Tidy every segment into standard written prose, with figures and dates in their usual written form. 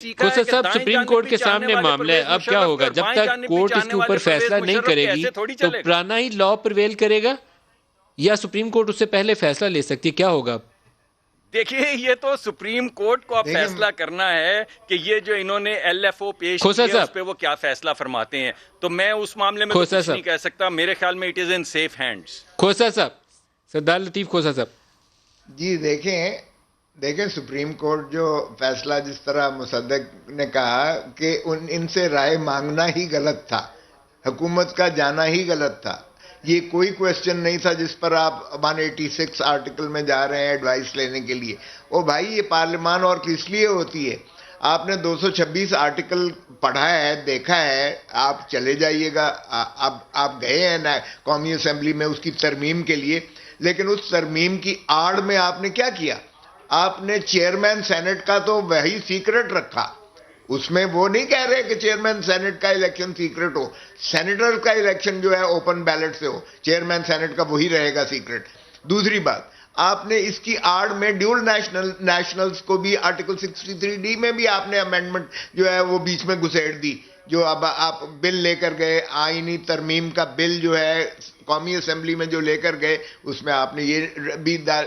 खोसा साहब, supreme court के सामने मामला है, अब क्या होगा? जब तक कोर्ट इसके ऊपर फैसला नहीं करेगी तो पुराना ही लॉ प्रिवेल करेगा या सुप्रीम कोर्ट उससे पहले फैसला ले सकती है? क्या होगा? देखिए, ये तो सुप्रीम कोर्ट को अब फैसला करना है कि ये जो इन्होंने एलएफओ पेश किया है उस पे वो क्या फैसला फरमाते हैं। तो मैं उस मामले में तो कुछ नहीं कह सकता। मेरे ख्याल में it is in safe hands. Khosa sahab, Sardar Latif खोसा साहब जी, देखें सुप्रीम कोर्ट जो फैसला, जिस तरह मुसद्दक ने कहा कि इनसे राय मांगना ही गलत था, हुकूमत का जाना ही गलत था। ये कोई क्वेश्चन नहीं था जिस पर आप 186 आर्टिकल में जा रहे हैं एडवाइस लेने के लिए। ओ भाई, ये पार्लियामान और किस लिए होती है? आपने 226 आर्टिकल पढ़ा है, देखा है, आप चले जाइएगा। आप गए हैं ना कौमी असेंबली में उसकी तरमीम के लिए, लेकिन उस तरमीम की आड़ में आपने क्या किया? आपने चेयरमैन सेनेट का तो वही सीक्रेट रखा। उसमें वो नहीं कह रहे कि चेयरमैन सेनेट का इलेक्शन सीक्रेट हो। सेनेटर का इलेक्शन जो है ओपन बैलेट से हो, चेयरमैन सेनेट का वही रहेगा सीक्रेट। दूसरी बात, आपने इसकी आड़ में ड्यूल नेशनल्स को भी आर्टिकल 63D में भी आपने अमेंडमेंट जो है वो बीच में घुसेड़ दी। जो अब आप बिल लेकर गए, आईनी तरमीम का बिल जो है कौमी असेंबली में जो लेकर गए, उसमें आपने ये भी दाग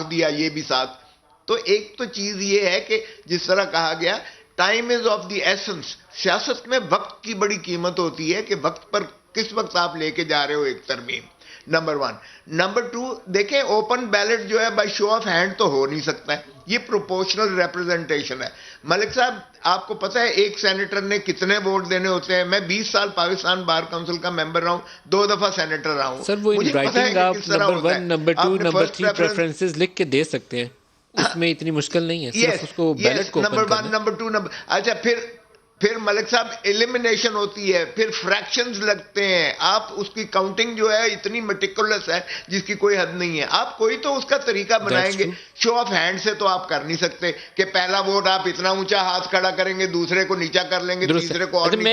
दिया ये भी साथ। तो एक तो चीज ये है कि जिस तरह कहा गया, time is of the essence. सियासत में वक्त की बड़ी कीमत होती है कि वक्त पर किस वक्त आप लेके जा रहे हो एक तरमीम, नंबर 1। नंबर 2, देखें ओपन बैलेट जो है बाय शो ऑफ हैंड तो हो नहीं सकता है, ये प्रोपोर्शनल रिप्रेजेंटेशन है। मलिक साहब, आपको पता है एक सेनेटर ने कितने वोट देने होते हैं? मैं 20 साल पाकिस्तान बार काउंसिल का मेंबर रहा हूं, 2 दफा सेनेटर रहा हूं। सर, वो इन राइटिंग आप नंबर 1, नंबर 2, नंबर 3 प्रेफरेंसेस लिख के दे सकते हैं। उसमें इतनी मुश्किल नहीं है, सिर्फ उसको बैलेट को नंबर 1, नंबर 2, नंबर। अच्छा, फिर मलिक साहब एलिमिनेशन होती है, फिर फ्रैक्शंस लगते हैं। आप उसकी काउंटिंग जो है इतनी मेटिकुलस है जिसकी कोई हद नहीं है। आप कोई तो उसका तरीका बनाएंगे। शो ऑफ हैंड से तो आप कर नहीं सकते कि पहला वोट आप इतना ऊंचा हाथ खड़ा करेंगे, दूसरे को नीचा कर लेंगे, तीसरे को और नीचा